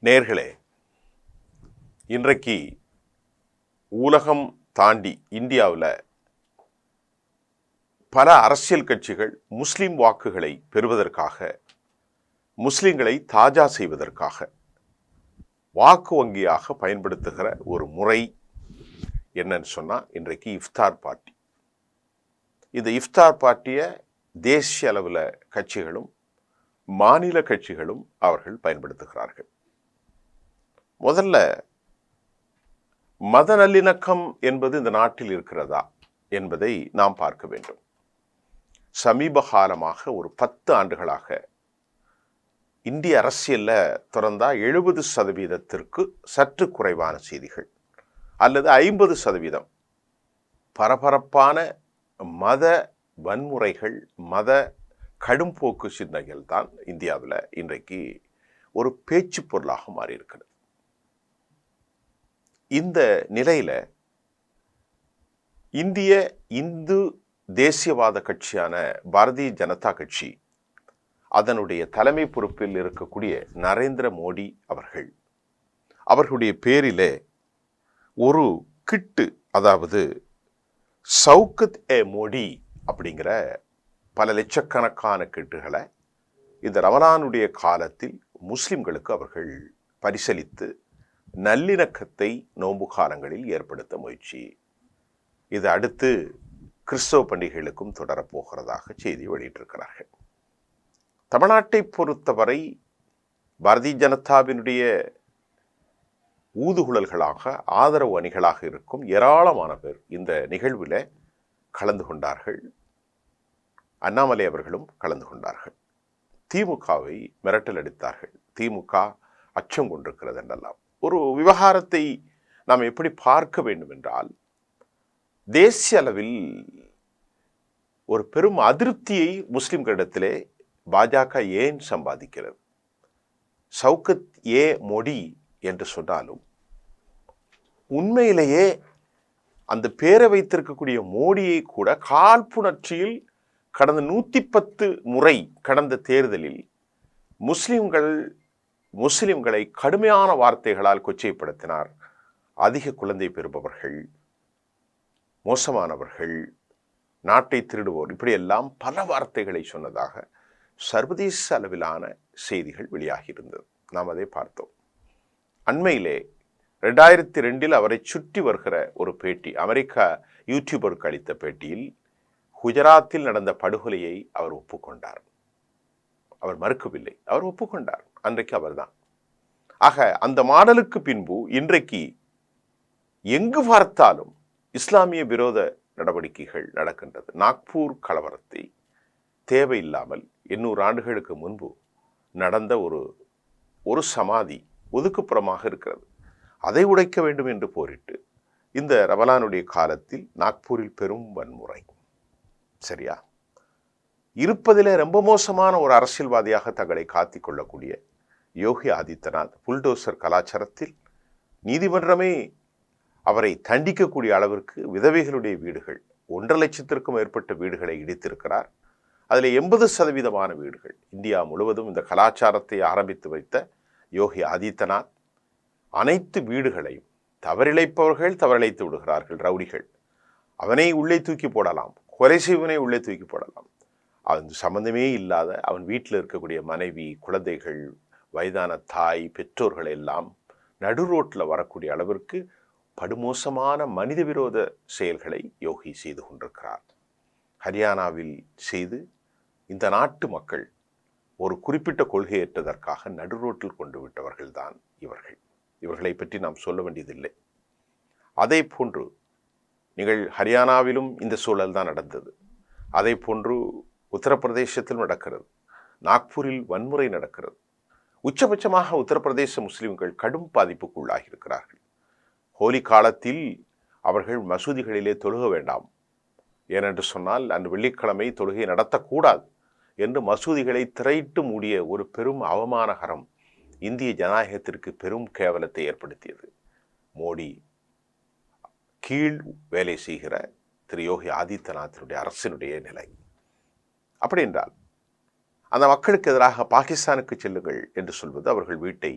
நேர்களே, இன்றைக்கு உலகம் தாண்டி இந்தியாவில் பல அரசியல் கட்சிகள் முஸ்லிம் வாக்குகளை பெறுவதற்காக, முஸ்லிம்களை தாஜா செய்வதற்காக வாக்கு வங்கியாக பயன்படுத்துகிற ஒரு முறை என்னன்னு சொன்னால் இன்றைக்கு இஃப்தார் பார்ட்டி. இந்த இஃப்தார் பார்ட்டியை தேசிய அளவில் கட்சிகளும் மாநில கட்சிகளும் அவர்கள் பயன்படுத்துகிறார்கள். முதல்ல மத நல்லிணக்கம் என்பது இந்த நாட்டில் இருக்கிறதா என்பதை நாம் பார்க்க வேண்டும். சமீப காலமாக ஒரு 10 ஆண்டுகளாக இந்திய அரசியல்ல திறந்தா 70% சற்று குறைவான செய்திகள் அல்லது 50% பரபரப்பான மத வன்முறைகள், மத கடும்போக்கு சிந்தனைகள் தான் இந்தியாவில் இன்றைக்கு ஒரு பேச்சு பொருளாக மாறியிருக்கிறது. இந்த நிலையில இந்திய இந்து தேசியவாத கட்சியான பாரதிய ஜனதா கட்சி, அதனுடைய தலைமை பொறுப்பில் இருக்கக்கூடிய நரேந்திர மோடி அவர்களுடைய பேரிலே ஒரு கிட்டு, அதாவது சவுகத் ஏ மோடி அப்படிங்கிற பல லட்சக்கணக்கான கிட்டுகளை இந்த ரமலானுடைய காலத்தில் முஸ்லிம்களுக்கு அவர்கள் பரிசளித்து நல்லிணக்கத்தை நோன்பு காலங்களில் ஏற்படுத்த முயற்சி. இது அடுத்து கிறிஸ்தவ பண்டிகைகளுக்கும் தொடரப்போகிறதாக செய்தி வெளியிட்டிருக்கிறார்கள். தமிழ்நாட்டை பொறுத்தவரை பாரதிய ஜனதாவினுடைய ஊதுகுழல்களாக, ஆதரவு அணிகளாக இருக்கும் ஏராளமான பேர் இந்த நிகழ்வில் கலந்து கொண்டார்கள். அண்ணாமலை அவர்களும் கலந்து கொண்டார்கள். திமுகவை மிரட்டல் அடித்தார்கள். திமுக அச்சம் கொண்டிருக்கிறது என்றெல்லாம். ஒரு விவகாரத்தை நாம் எப்படி பார்க்க வேண்டும் என்றால், தேசிய அளவில் ஒரு பெரும் அதிருப்தியை முஸ்லிம்களிடத்திலே பாஜக ஏன் சம்பாதிக்கிறது? சவுகத் ஏ மோடி என்று சொன்னாலும் உண்மையிலேயே அந்த பேரை வைத்திருக்கக்கூடிய மோடியை கூட காழ்ப்புணர்ச்சியில் கடந்த 110 முறை கடந்த தேர்தலில் முஸ்லிம்களை கடுமையான வார்த்தைகளால் கொச்சைப்படுத்தினார். அதிக குழந்தை பெறுபவர்கள், மோசமானவர்கள், நாட்டை திருடுவோர், இப்படியெல்லாம் பல வார்த்தைகளை சொன்னதாக சர்வதேச அளவிலான செய்திகள் வெளியாகியிருந்தது. நாம் அதை பார்த்தோம். அண்மையிலே 2002 அவரை சுற்றி வருகிற ஒரு பேட்டி, அமெரிக்கா யூடியூபருக்கு அளித்த பேட்டியில் குஜராத்தில் நடந்த படுகொலையை அவர் ஒப்புக்கொண்டார். அவர் மறுக்கவில்லை, அவர் ஒப்புக்கொண்டார். அன்றைக்கு அவர்தான். ஆக அந்த மாடலுக்கு பின்பு இன்றைக்கு எங்கு பார்த்தாலும் இஸ்லாமிய விரோத நடவடிக்கைகள் நடக்கின்றது. நாக்பூர் கலவரத்தை தேவையில்லாமல் 800 ஆண்டுகளுக்கு முன்பு நடந்த ஒரு சமாதி ஒதுக்குப்புறமாக இருக்கிறது. அதை உடைக்க வேண்டும் என்று போரிட்டு இந்த ரமலானுடைய காலத்தில் நாக்பூரில் பெரும் வன்முறை. சரியா? இருப்பதிலே ரொம்ப மோசமான ஒரு அரசியல்வாதியாக தங்களை காத்திக் கொள்ளக்கூடிய யோகி ஆதித்யநாத் புல்டோசர் கலாச்சாரத்தில் நீதிமன்றமே அவரை தண்டிக்கக்கூடிய அளவிற்கு விதவைகளுடைய வீடுகள், 1.5 லட்சத்திற்கும் மேற்பட்ட வீடுகளை இடித்திருக்கிறார். அதில் 80% வீடுகள் இந்தியா முழுவதும் இந்த கலாச்சாரத்தை ஆரம்பித்து வைத்த யோகி ஆதித்யநாத் அனைத்து வீடுகளையும் தவறிழைப்பவர்கள் தவறிழைத்து விடுகிறார்கள். ரவுடிகள் அவனை உள்ளே தூக்கி போடலாம், கொலை செய்வனை உள்ளே தூக்கி போடலாம். அது சம்பந்தமே இல்லாத அவன் வீட்டில் இருக்கக்கூடிய மனைவி, குழந்தைகள், வயதான தாய், பெற்றோர்கள் எல்லாம் நடு ரோட்டில் வரக்கூடிய அளவிற்கு படுமோசமான மனித விரோத செயல்களை யோகி செய்து கொண்டிருக்கிறார். ஹரியானாவில் செய்து இந்த நாட்டு மக்கள் ஒரு குறிப்பிட்ட கொள்கையேற்றதற்காக நடு ரோட்டில் கொண்டு விட்டவர்கள்தான் இவர்களை பற்றி நாம் சொல்ல வேண்டியதில்லை. அதே போன்று நீங்கள் ஹரியானாவிலும் இந்த சூழல் தான் நடந்தது. அதே போன்று உத்தரப்பிரதேசத்தில் நடக்கிறது. நாக்பூரில் வன்முறை நடக்கிறது. உச்சபட்சமாக உத்தரப்பிரதேச முஸ்லிம்கள் கடும் பாதிப்புக்குள்ளாகி இருக்கிறார்கள். ஹோலி காலத்தில் அவர்கள் மசூதிகளிலே தொழுக வேண்டாம், ஏனென்று சொன்னால் அன்று வெள்ளிக்கிழமை தொழுகை நடத்தக்கூடாது என்று மசூதிகளை திரையிட்டு மூடிய ஒரு பெரும் அவமானகரம் இந்திய ஜனநாயகத்திற்கு பெரும் கேவலத்தை ஏற்படுத்தியது. மோடி கீழ் வேலை செய்கிற திரு யோகி ஆதித்யநாத்தினுடைய அரசினுடைய நிலை. அப்படி என்றால் அந்த மக்களுக்கு எதிராக பாகிஸ்தானுக்கு செல்லுங்கள் என்று சொல்வது அவர்கள் வீட்டை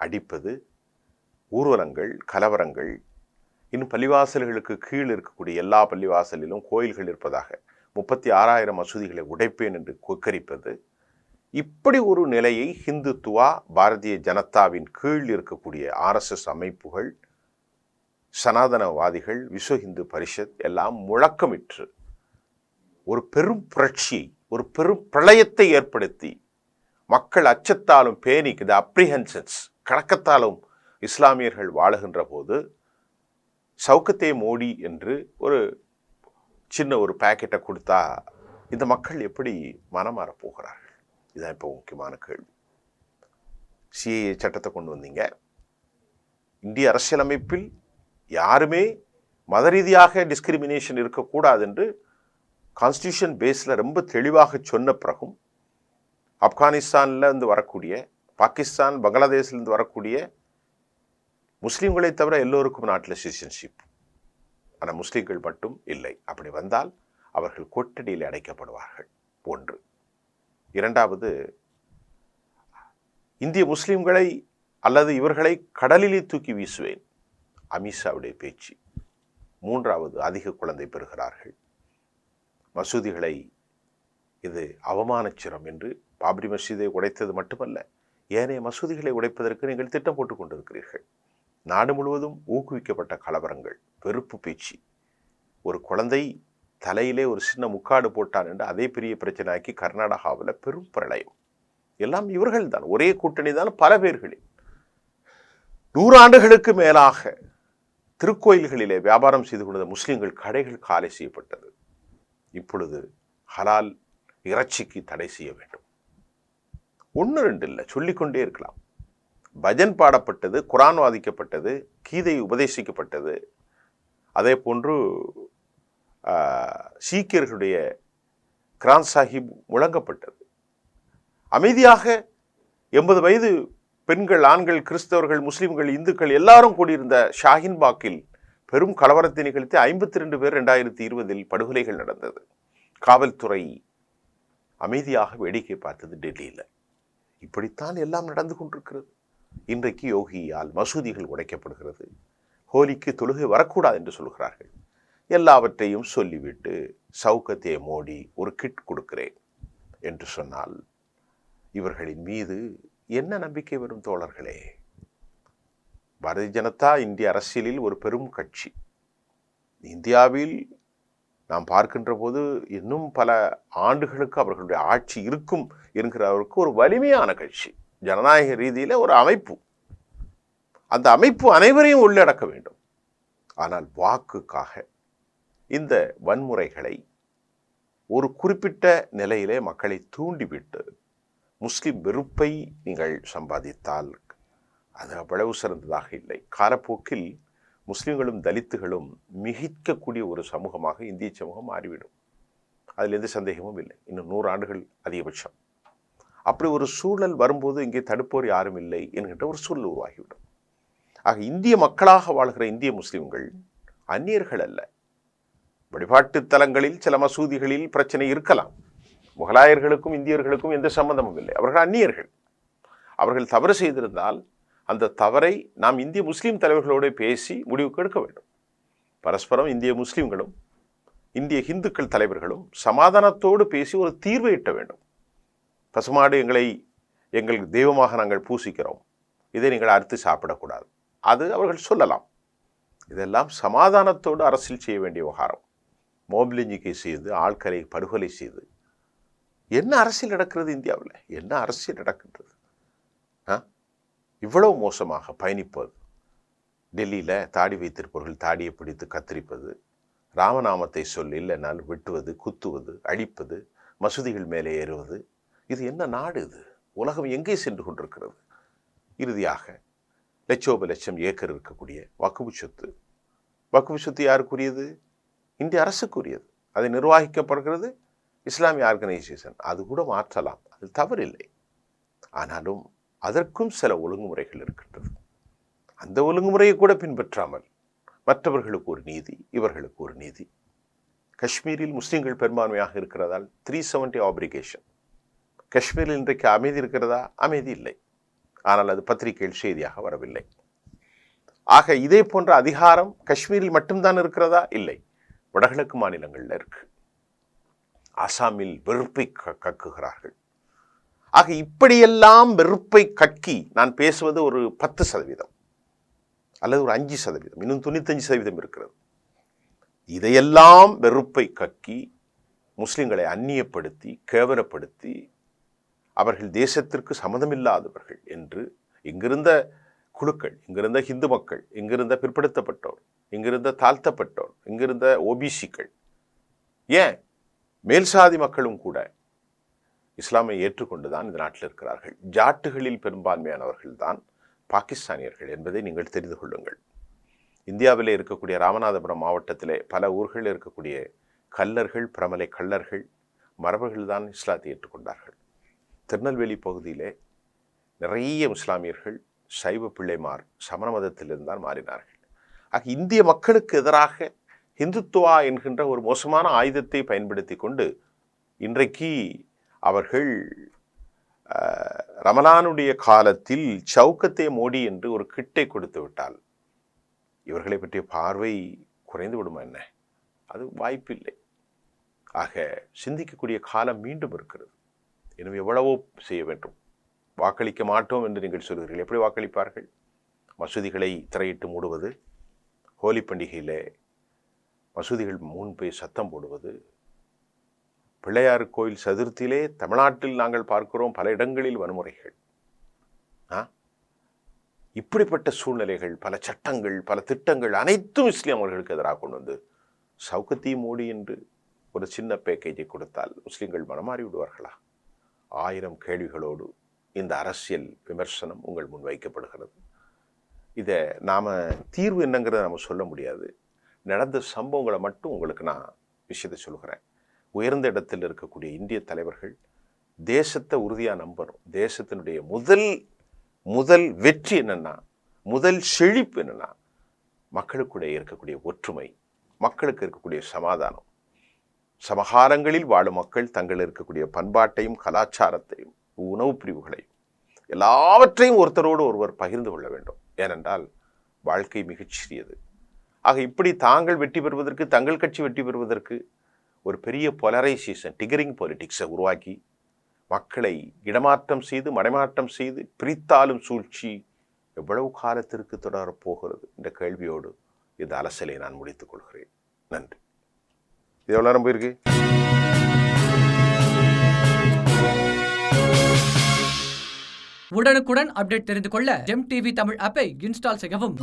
அடிப்பது, ஊர்வலங்கள், கலவரங்கள், இன்னும் பள்ளிவாசல்களுக்கு கீழ் இருக்கக்கூடிய எல்லா பள்ளிவாசலிலும் கோயில்கள் இருப்பதாக 36,000 மசூதிகளை உடைப்பேன் என்று கொக்கரிப்பது, இப்படி ஒரு நிலையை ஹிந்துத்துவா, பாரதிய ஜனதாவின் கீழ் இருக்கக்கூடிய RSS அமைப்புகள், சனாதனவாதிகள், விஸ்வ இந்து பரிஷத் எல்லாம் முழக்கமிட்டு ஒரு பெரும் புரட்சியை, ஒரு பெரும் பிரளயத்தை ஏற்படுத்தி மக்கள் அச்சத்தாலும் பேனிக், த அப்ரிஹென்ஷன்ஸ், கலக்கத்தாலும் இஸ்லாமியர்கள் வாழுகின்ற போது சவுக்கத்தே மோடி என்று ஒரு சின்ன ஒரு பேக்கெட்டை கொடுத்தா இந்த மக்கள் எப்படி மனமாறப் போகிறார்கள்? இதுதான் இப்போ முக்கியமான கேள்வி. CAA சட்டத்தை கொண்டு வந்தீங்க. இந்திய அரசியலமைப்பில் யாருமே மத ரீதியாக டிஸ்கிரிமினேஷன் இருக்கக்கூடாது என்று கான்ஸ்டியூஷன் பேஸில் ரொம்ப தெளிவாக சொன்ன பிறகும் ஆப்கானிஸ்தானில் இருந்து வரக்கூடிய, பாகிஸ்தான், பங்களாதேஷிலிருந்து வரக்கூடிய முஸ்லீம்களை தவிர எல்லோருக்கும் நாட்டில் சிட்டிசன்ஷிப். ஆனால் முஸ்லீம்கள் மட்டும் இல்லை. அப்படி வந்தால் அவர்கள் கொட்டடியில் அடைக்கப்படுவார்கள். ஒன்று. இரண்டாவது, இந்திய முஸ்லீம்களை அல்லது இவர்களை கடலிலே தூக்கி வீசுவேன், அமித்ஷாவுடைய பேச்சு. மூன்றாவது, அதிக குழந்தை பெறுகிறார்கள், மசூதிகளை இது அவமானச்சிரம் என்று பாப்ரி மசூதியை உடைத்தது மட்டுமல்ல, ஏனைய மசூதிகளை உடைப்பதற்கு நீங்கள் திட்டம் போட்டுக் கொண்டிருக்கிறீர்கள். நாடு முழுவதும் ஊக்குவிக்கப்பட்ட கலவரங்கள், வெறுப்பு பேச்சு. ஒரு குழந்தை தலையிலே ஒரு சின்ன முக்காடு போட்டான் என்று அதே பெரிய பிரச்சனையாக்கி கர்நாடகாவில் பெரும் பிரளயம். எல்லாம் இவர்கள் தான், ஒரே கூட்டணி தான், பல பேர்களில். 100 ஆண்டுகளுக்கு மேலாக திருக்கோயில்களிலே வியாபாரம் செய்து கொண்ட முஸ்லிம்கள் கடைகள் காலை செய்யப்பட்டது. இப்பொழுது ஹலால் இறைச்சிக்கு தடை செய்ய வேண்டும். 1 2 இல்லை, சொல்லிக்கொண்டே இருக்கலாம். பஜன் பாடப்பட்டது, குரான் வாதிக்கப்பட்டது, கீதை உபதேசிக்கப்பட்டது. அதே போன்று சீக்கியர்களுடைய கிரான் சாஹிப் முழங்கப்பட்டது. அமைதியாக 80 வயது பெண்கள், ஆண்கள், கிறிஸ்தவர்கள், முஸ்லிம்கள், இந்துக்கள் எல்லாரும் கூடியிருந்த ஷாஹின் பாக்கில் பெரும் கலவரத்தை நிகழ்த்தி 52 பேர் 2020 படுகொலைகள் நடந்தது. காவல்துறை அமைதியாக வேடிக்கை பார்த்தது டெல்லியில். இப்படித்தான் எல்லாம் நடந்து கொண்டிருக்கிறது. இன்றைக்கு யோகியால் மசூதிகள் உடைக்கப்படுகிறது. ஹோலிக்கு தொழுகை வரக்கூடாது என்று சொல்கிறார்கள். எல்லாவற்றையும் சொல்லிவிட்டு சவுக்கத்தே மோடி ஒரு கிட் கொடுக்கிறேன் என்று சொன்னால் இவர்களின் மீது என்ன நம்பிக்கை வரும் தோழர்களே? பாரதிய ஜனதா இந்திய அரசியலில் ஒரு பெரும் கட்சி. இந்தியாவில் நாம் பார்க்கின்ற போது இன்னும் பல ஆண்டுகளுக்கு அவர்களுடைய ஆட்சி இருக்கும் என்கிறவருக்கு ஒரு வலிமையான கட்சி, ஜனநாயக ரீதியில் ஒரு அமைப்பு. அந்த அமைப்பு அனைவரையும் உள்ளடக்க வேண்டும். ஆனால் வாக்குக்காக இந்த வன்முறைகளை ஒரு குறிப்பிட்ட நிலையிலே மக்களை தூண்டிவிட்டு முஸ்லிம் வெறுப்பை நீங்கள் சம்பாதித்தால் அது அவ்வளவு சிறந்ததாக இல்லை. காலப்போக்கில் முஸ்லிம்களும் தலித்துகளும் மிகிக்கக்கூடிய ஒரு சமூகமாக இந்திய சமூகம் மாறிவிடும். அதில் எந்த சந்தேகமும் இல்லை. இன்னும் 100 ஆண்டுகள் அதிகபட்சம். அப்படி ஒரு சூழல் வரும்போது இங்கே தடுப்போர் யாரும் இல்லை என்கின்ற ஒரு சூழல் உருவாகிவிடும். ஆக இந்திய மக்களாக வாழ்கிற இந்திய முஸ்லிம்கள் அந்நியர்கள் அல்ல. வழிபாட்டு தலங்களில் சில மசூதிகளில் பிரச்சனை இருக்கலாம். முகலாயர்களுக்கும் இந்தியர்களுக்கும் எந்த சம்பந்தமும் இல்லை. அவர்கள் அந்நியர்கள். அவர்கள் தவறு செய்திருந்தால் அந்த தவறை நாம் இந்திய முஸ்லீம் தலைவர்களோடு பேசி முடிவுக்கு எடுக்க வேண்டும். பரஸ்பரம் இந்திய முஸ்லீம்களும் இந்திய இந்துக்கள் தலைவர்களும் சமாதானத்தோடு பேசி ஒரு தீர்வை எட்ட வேண்டும். பசுமாடு எங்கள் தெய்வமாக நாங்கள் பூசிக்கிறோம், இதை நீங்கள் அறுத்து சாப்பிடக்கூடாது, அது அவர்கள் சொல்லலாம். இதெல்லாம் சமாதானத்தோடு அரசியல் செய்ய வேண்டிய விவகாரம். மோபிலிஞ்சிக்கை செய்து ஆட்களை படுகொலை செய்து என்ன அரசியல் நடக்கிறது இந்தியாவில்? என்ன அரசியல் நடக்கின்றது? இவ்வளவு மோசமாக பயணிப்பது. டெல்லியில் தாடி வைத்திருப்பவர்கள் தாடியை பிடித்து கத்தரிப்பது, ராமநாமத்தை சொல்லி இல்லைனால் வெட்டுவது, குத்துவது, அழிப்பது, மசூதிகள் மேலே ஏறுவது. இது என்ன நாடு? இது உலகம் எங்கே சென்று கொண்டிருக்கிறது? இறுதியாக லட்சோப ஏக்கர் இருக்கக்கூடிய வக்ஃப் சொத்து. வக்ஃப் சொத்து யாருக்குரியது? இந்திய அரசுக்குரியது. அது நிர்வகிக்கப்படுகிறது இஸ்லாமிய ஆர்கனைசேஷன். அது கூட மாற்றலாம், அது தவறில்லை. ஆனாலும் அதற்கும் சில ஒழுங்குமுறைகள் இருக்கின்றது. அந்த ஒழுங்குமுறையை கூட பின்பற்றாமல் மற்றவர்களுக்கு ஒரு நீதி, இவர்களுக்கு ஒரு நீதி. காஷ்மீரில் முஸ்லீம்கள் பெரும்பான்மையாக இருக்கிறதால் 370 ஆப்ளிகேஷன். காஷ்மீரில் இன்றைக்கு அமைதி இருக்கிறதா? அமைதி இல்லை. ஆனால் அது பத்திரிகையில் செய்தியாக வரவில்லை. ஆக இதே போன்ற அதிகாரம் காஷ்மீரில் மட்டும்தான் இருக்கிறதா? இல்லை, வடகிழக்கு மாநிலங்களில் இருக்கு. அசாமில் வெறுப்பை கக்குகிறார்கள். ஆக இப்படியெல்லாம் வெறுப்பை கக்கி நான் பேசுவது ஒரு 10% அல்லது ஒரு 5%, இன்னும் 95% இருக்கிறது. இதையெல்லாம் வெறுப்பை கக்கி முஸ்லிம்களை அந்நியப்படுத்தி கேவலப்படுத்தி அவர்கள் தேசத்திற்கு சம்மதமில்லாதவர்கள் என்று இங்கிருந்த குழுக்கள், இங்கிருந்த இந்து மக்கள், இங்கிருந்த பிற்படுத்தப்பட்டோர், இங்கிருந்த தாழ்த்தப்பட்டோர், இங்கிருந்த ஓபிசிக்கள், ஏன் மேல் சாதி மக்களும் கூட இஸ்லாமை ஏற்றுக்கொண்டுதான் இந்த நாட்டில் இருக்கிறார்கள். ஜாட்டுகளில் பெரும்பான்மையானவர்கள் தான் பாகிஸ்தானியர்கள் என்பதை நீங்கள் தெரிந்து கொள்ளுங்கள். இந்தியாவிலே இருக்கக்கூடிய ராமநாதபுரம் மாவட்டத்திலே பல ஊர்களில் இருக்கக்கூடிய கல்லர்கள், பிரமலை கள்ளர்கள், மரபர்கள் தான் இஸ்லாத்தை ஏற்றுக்கொண்டார்கள். திருநெல்வேலி பகுதியிலே நிறைய இஸ்லாமியர்கள் சைவ பிள்ளைமார் சமண மதத்திலிருந்தான் மாறினார்கள். ஆக இந்திய மக்களுக்கு எதிராக இந்துத்துவா என்கின்ற ஒரு மோசமான ஆயுதத்தை பயன்படுத்தி கொண்டு இன்றைக்கு அவர்கள் ரமலானுடைய காலத்தில் சவுக்கத்தே மோடி என்று ஒரு கிட்டை கொடுத்து விட்டால் இவர்களை பற்றிய பார்வை குறைந்து விடுமா என்ன? அது வாய்ப்பில்லை. ஆக சிந்திக்கக்கூடிய காலம் மீண்டும் இருக்கிறது. இன்னும் எவ்வளவோ செய்ய வேண்டும். வாக்களிக்க மாட்டோம் என்று நீங்கள் சொல்கிறீர்கள். எப்படி வாக்களிப்பார்கள்? மசூதிகளை திரையிட்டு மூடுவது, ஹோலி பண்டிகையில் மசூதிகள் முன்பே சத்தம் போடுவது, பிள்ளையார் கோயில் சதுர்த்தியிலே தமிழ்நாட்டில் நாங்கள் பார்க்கிறோம் பல இடங்களில் வன்முறைகள். இப்படிப்பட்ட சூழ்நிலைகள், பல சட்டங்கள், பல திட்டங்கள் அனைத்தும் இஸ்லாம் அவர்களுக்கு எதிராக கொண்டு வந்து சவுக்கத்தி மோடி என்று ஒரு சின்ன பேக்கேஜை கொடுத்தால் முஸ்லிம்கள் மனமாறி விடுவார்களா? 1000 கேள்விகளோடு இந்த அரசியல் விமர்சனம் உங்கள் முன் வைக்கப்படுகிறது. இதை நாம் தீர்வு என்னங்கிறத நம்ம சொல்ல முடியாது. நடந்த சம்பவங்களை மட்டும் உங்களுக்கு நான் விஷயத்தை சொல்கிறேன். உயர்ந்த இடத்தில் இருக்கக்கூடிய இந்திய தலைவர்கள் தேசத்தை உறுதியாக நம்பணும். தேசத்தினுடைய முதல் வெற்றி என்னன்னா, முதல் செழிப்பு என்னன்னா, மக்களுக்குடைய இருக்கக்கூடிய ஒற்றுமை, மக்களுக்கு இருக்கக்கூடிய சமாதானம். சமகாலங்களில் வாழும் மக்கள் தங்கள் இருக்கக்கூடிய பண்பாட்டையும் கலாச்சாரத்தையும் உணவு பிரிவுகளையும் எல்லாவற்றையும் ஒருத்தரோடு ஒருவர் பகிர்ந்து கொள்ள வேண்டும். ஏனென்றால் வாழ்க்கை மிகச்சிறியது. ஆக இப்படி தாங்கள் வெற்றி பெறுவதற்கு, தங்கள் கட்சி வெற்றி பெறுவதற்கு ஒரு பெரிய போலரைசேஷன், டிகரிங் பாலிடிக்ஸை உருவாக்கி மக்களை இடமாற்றம் செய்து மடைமாற்றம் செய்து பிரித்தாலும் சூழ்ச்சி எவ்வளவு காலத்திற்கு தொடரப் போகிறது என்ற கேள்வியோடு இந்த அலசலை நான் முடித்துக் கொள்கிறேன். நன்றி. இது எவ்வளோ நேரம் போயிருக்கு? உடனுக்குடன் அப்டேட் தெரிந்து கொள்ள ஜெம் டிவி தமிழ் ஆப்பை இன்ஸ்டால் செய்யவும்.